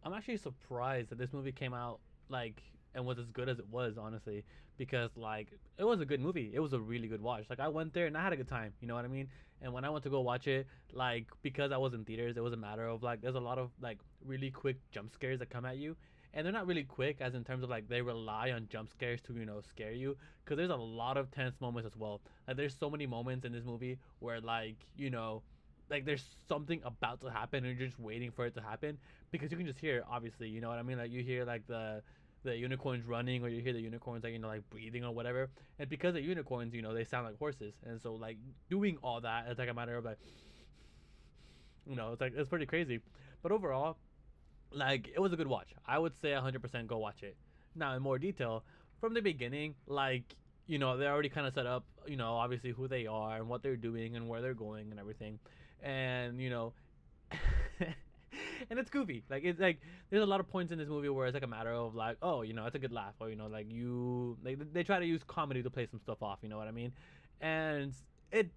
I'm actually surprised that this movie came out like and was as good as it was, honestly, because like it was a good movie. It was a really good watch. Like I went there and I had a good time. You know what I mean? And when I went to go watch it, like because I was in theaters, it was a matter of like there's a lot of like really quick jump scares that come at you. And they're not really quick, as in terms of like they rely on jump scares to scare you. Because there's a lot of tense moments as well. Like there's so many moments in this movie where like there's something about to happen and you're just waiting for it to happen because you can just hear it, obviously, you know what I mean, like you hear like the unicorns running, or you hear the unicorns like like breathing or whatever. And because the unicorns, they sound like horses, and so like doing all that, it's like a matter of like, it's like it's pretty crazy. But overall, like it was a good watch. I would say 100% go watch it. Now in more detail, from the beginning, like they already kind of set up, obviously who they are and what they're doing and where they're going and everything, and and it's goofy. Like it's like there's a lot of points in this movie where it's like a matter of like, oh, it's a good laugh, or like they try to use comedy to play some stuff off. You know what I mean? And it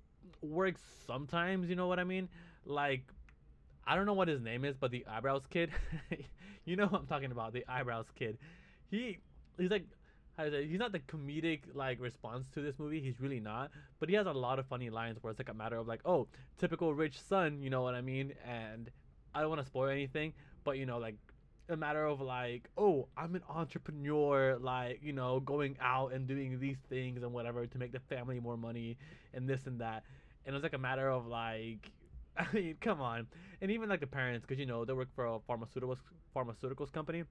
works sometimes. You know what I mean? Like I don't know what his name is, but the eyebrows kid, you know what I'm talking about, the eyebrows kid. He he's like, how to say, he's not the comedic like response to this movie. He's really not, but he has a lot of funny lines where it's like a matter of like, oh, typical rich son, you know what I mean? And I don't want to spoil anything, but like a matter of like, oh, I'm an entrepreneur, like going out and doing these things and whatever to make the family more money and this and that. And it's like a matter of like, I mean, come on. And even like the parents, because they work for a pharmaceuticals company.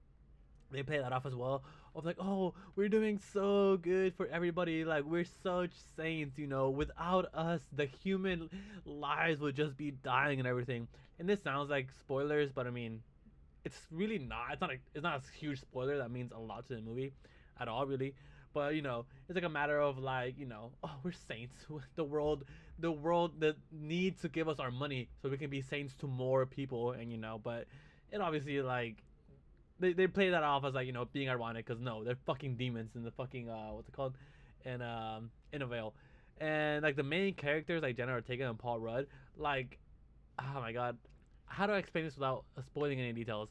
They play that off as well. Of like, oh, we're doing so good for everybody. Like we're such saints. Without us, the human lives would just be dying and everything. And this sounds like spoilers, but I mean, it's really not. It's not a huge spoiler that means a lot to the movie, at all, really. But it's like a matter of like, oh, we're saints. The world that needs to give us our money so we can be saints to more people, and but it obviously like they play that off as like being ironic, because no, they're fucking demons in the fucking what's it called, in a veil. And like the main characters like Jenna Ortega and Paul Rudd, like, oh my god, how do I explain this without spoiling any details?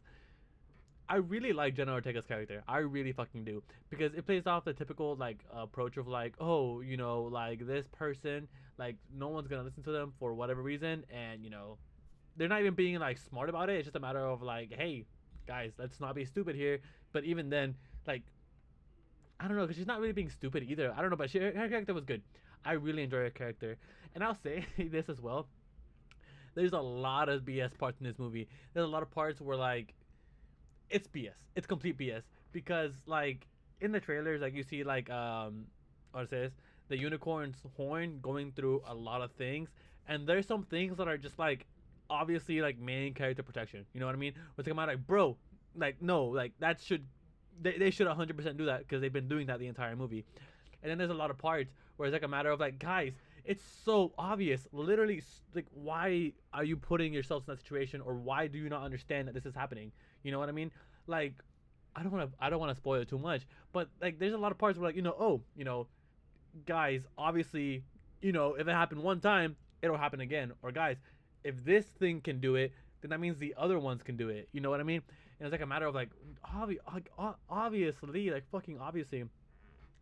I really like Jenna Ortega's character. I really fucking do, because it plays off the typical like approach of like, oh, like this person, like no one's gonna listen to them for whatever reason, and they're not even being like smart about it. It's just a matter of like, hey, guys, let's not be stupid here. But even then, like, I don't know, because she's not really being stupid either. I don't know, but her character was good. I really enjoy her character, and I'll say this as well. There's a lot of BS parts in this movie. There's a lot of parts where like it's BS. It's complete BS, because like in the trailers, like you see like what it says, the unicorn's horn going through a lot of things, and there's some things that are just like obviously like main character protection. You know what I mean? We're talking about like, bro, like no, like that should they should 100% do that, because they've been doing that the entire movie. And then there's a lot of parts where it's like a matter of like, guys, it's so obvious. Literally, like, why are you putting yourselves in that situation, or why do you not understand that this is happening? You know what I mean? Like, I don't want to spoil it too much, but like, there's a lot of parts where like, oh, guys, obviously, if it happened one time, it'll happen again. Or guys, if this thing can do it, then that means the other ones can do it. You know what I mean? And it's like a matter of like, obviously, like fucking obviously.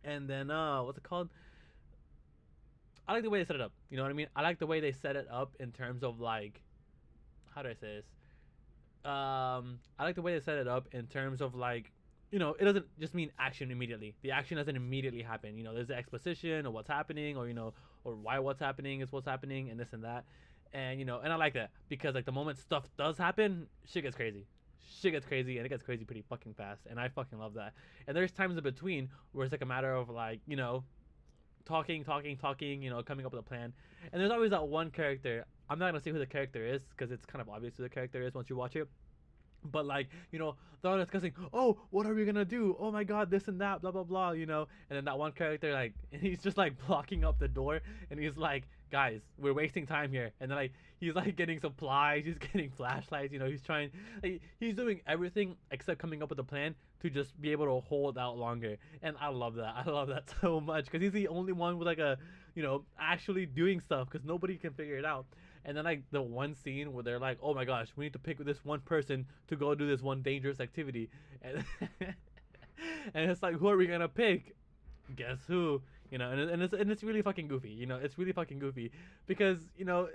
And then what's it called? I like the way they set it up. You know what I mean? I like the way they set it up in terms of like, how do I say this? I like the way they set it up in terms of like, it doesn't just mean action immediately. The action doesn't immediately happen. There's the exposition of what's happening, or or why what's happening is what's happening, and this and that. And and I like that, because like the moment stuff does happen, shit gets crazy, and it gets crazy pretty fucking fast, and I fucking love that. And there's times in between where it's like a matter of like, talking, coming up with a plan. And there's always that one character. I'm not gonna say who the character is, because it's kind of obvious who the character is once you watch it. But like, they're all discussing, oh, what are we gonna do? Oh my god, this and that, blah blah blah, And then that one character, like, he's just like blocking up the door, and he's like, guys, we're wasting time here. And then like he's like getting supplies, he's getting flashlights, he's trying, like, he's doing everything except coming up with a plan to just be able to hold out longer. And I love that. I love that so much, because he's the only one with like a, actually doing stuff, because nobody can figure it out. And then like the one scene where they're like, oh my gosh, we need to pick this one person to go do this one dangerous activity, and and it's like, who are we gonna pick? Guess who? You know, and it's really fucking goofy. You know, it's really fucking goofy because you know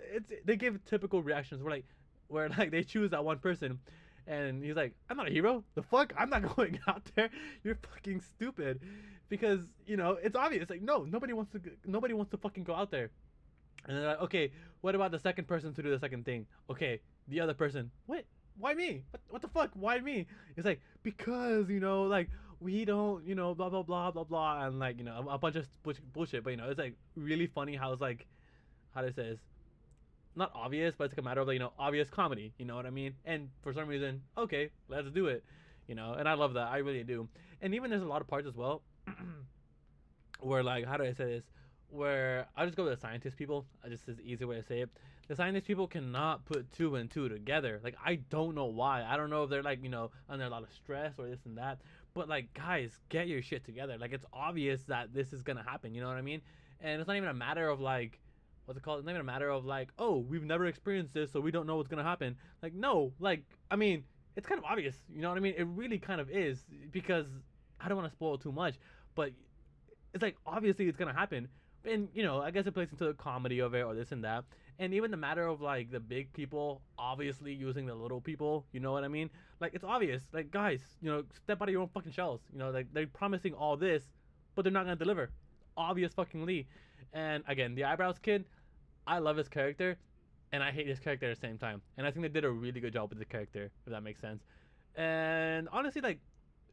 they give typical reactions where like they choose that one person, and he's like, I'm not a hero. The fuck? I'm not going out there. You're fucking stupid, because you know it's obvious. Like no, nobody wants to fucking go out there. And they're like, okay, what about the second person to do the second thing? Okay, the other person. What? Why me? What the fuck? Why me? It's like, because, you know, like, we don't, you know, blah, blah, blah, blah, blah. And, like, you know, a bunch of bullshit. But, you know, it's, like, really funny how it's, like, how to say this? Not obvious, but it's, like, a matter of, like, you know, obvious comedy. You know what I mean? And for some reason, okay, let's do it. You know, and I love that. I really do. And even there's a lot of parts as well where like how do I say this? Where I'll just go with the scientist people. I just is the easy way to say it. The scientist people cannot put two and two together. Like I don't know why. I don't know if they're like you know under a lot of stress or this and that. But like guys, get your shit together. Like it's obvious that this is gonna happen. You know what I mean? And it's not even a matter of like what's it called? It's not even a matter of like oh we've never experienced this so we don't know what's gonna happen. Like no. Like I mean it's kind of obvious. You know what I mean? It really kind of is because I don't want to spoil too much, but it's like obviously it's gonna happen. And you know, I guess it plays into the comedy of it or this and that. And even the matter of like the big people obviously using the little people, you know what I mean? Like it's obvious. Like guys, you know, step out of your own fucking shells. You know, like they're promising all this, but they're not gonna deliver. Obvious fucking Lee. And again, the eyebrows kid, I love his character, and I hate his character at the same time. And I think they did a really good job with the character, if that makes sense. And honestly, like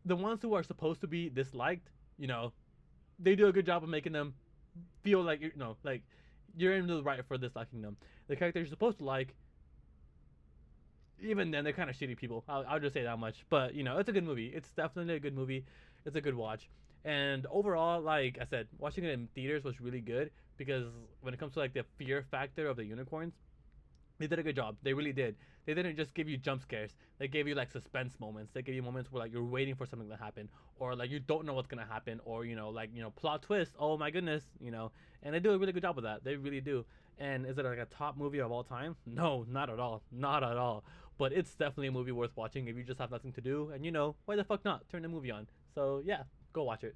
the ones who are supposed to be disliked, you know, they do a good job of making them feel like you know, like you're in the right for disliking them. The characters you're supposed to like, even then, they're kind of shitty people. I'll just say that much. But you know, it's a good movie. It's definitely a good movie. It's a good watch. And overall, like I said, watching it in theaters was really good because when it comes to like the fear factor of the unicorns, they did a good job. They really did. They didn't just give you jump scares. They gave you like suspense moments. They gave you moments where like you're waiting for something to happen, or like you don't know what's gonna happen, or you know like you know plot twist. Oh my goodness, you know. And they do a really good job with that. They really do. And is it like a top movie of all time? No, not at all. Not at all. But it's definitely a movie worth watching if you just have nothing to do. And you know why the fuck not? Turn the movie on. So yeah, go watch it.